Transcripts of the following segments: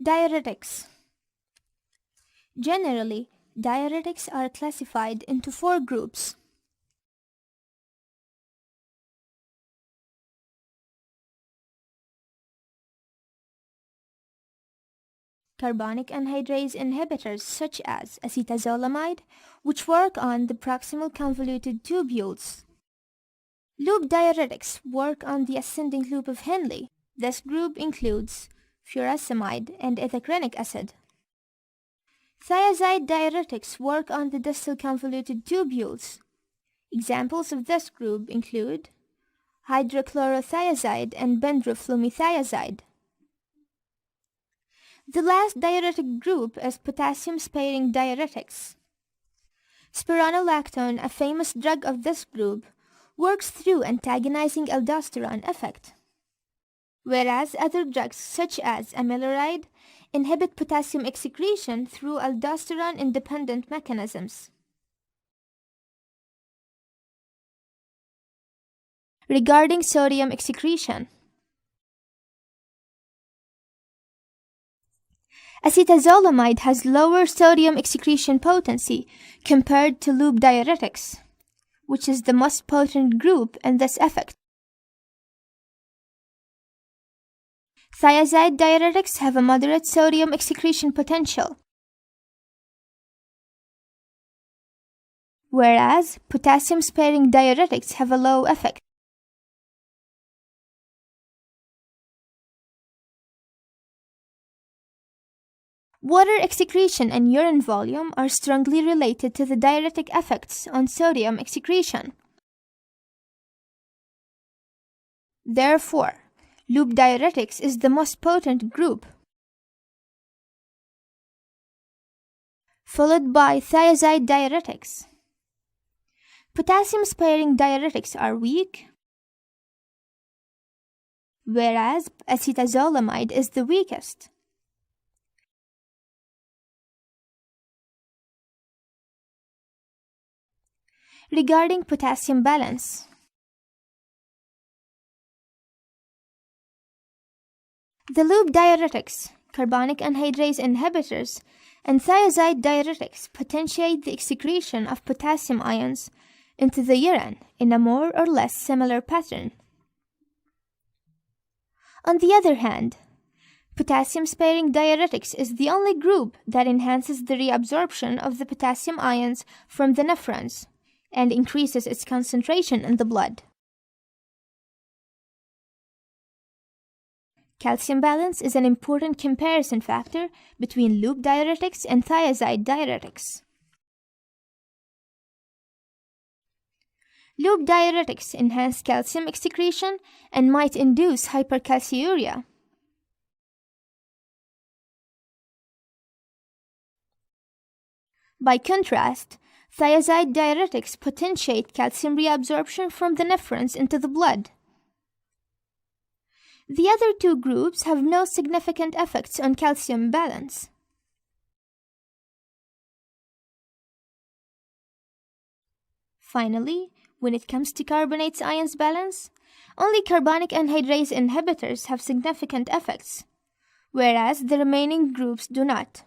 Diuretics. Generally, diuretics are classified into 4 groups. Carbonic anhydrase inhibitors such as acetazolamide, which work on the proximal convoluted tubules. Loop diuretics work on the ascending loop of Henle. This group includes furosemide and ethacrenic acid. Thiazide diuretics work on the distal convoluted tubules. Examples of this group include hydrochlorothiazide and bendroflumethiazide. The last diuretic group is potassium-sparing diuretics. Spironolactone, a famous drug of this group, works through antagonizing aldosterone effect, whereas other drugs such as amiloride inhibit potassium excretion through aldosterone-independent mechanisms. Regarding sodium excretion, acetazolamide has lower sodium excretion potency compared to loop diuretics, which is the most potent group in this effect. Thiazide diuretics have a moderate sodium excretion potential, whereas potassium-sparing diuretics have a low effect. Water excretion and urine volume are strongly related to the diuretic effects on sodium excretion. Therefore, loop diuretics is the most potent group, followed by thiazide diuretics. Potassium-sparing diuretics are weak, whereas acetazolamide is the weakest. Regarding potassium balance, the loop diuretics, carbonic anhydrase inhibitors, and thiazide diuretics potentiate the excretion of potassium ions into the urine in a more or less similar pattern. On the other hand, potassium-sparing diuretics is the only group that enhances the reabsorption of the potassium ions from the nephrons and increases its concentration in the blood. Calcium balance is an important comparison factor between loop diuretics and thiazide diuretics. Loop diuretics enhance calcium excretion and might induce hypercalciuria. By contrast, thiazide diuretics potentiate calcium reabsorption from the nephrons into the blood. The other two groups have no significant effects on calcium balance. Finally, when it comes to carbonates ions balance, only carbonic anhydrase inhibitors have significant effects, whereas the remaining groups do not.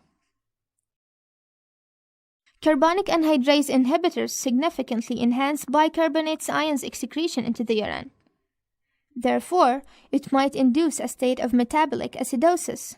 Carbonic anhydrase inhibitors significantly enhance bicarbonates ions excretion into the urine. Therefore, it might induce a state of metabolic acidosis.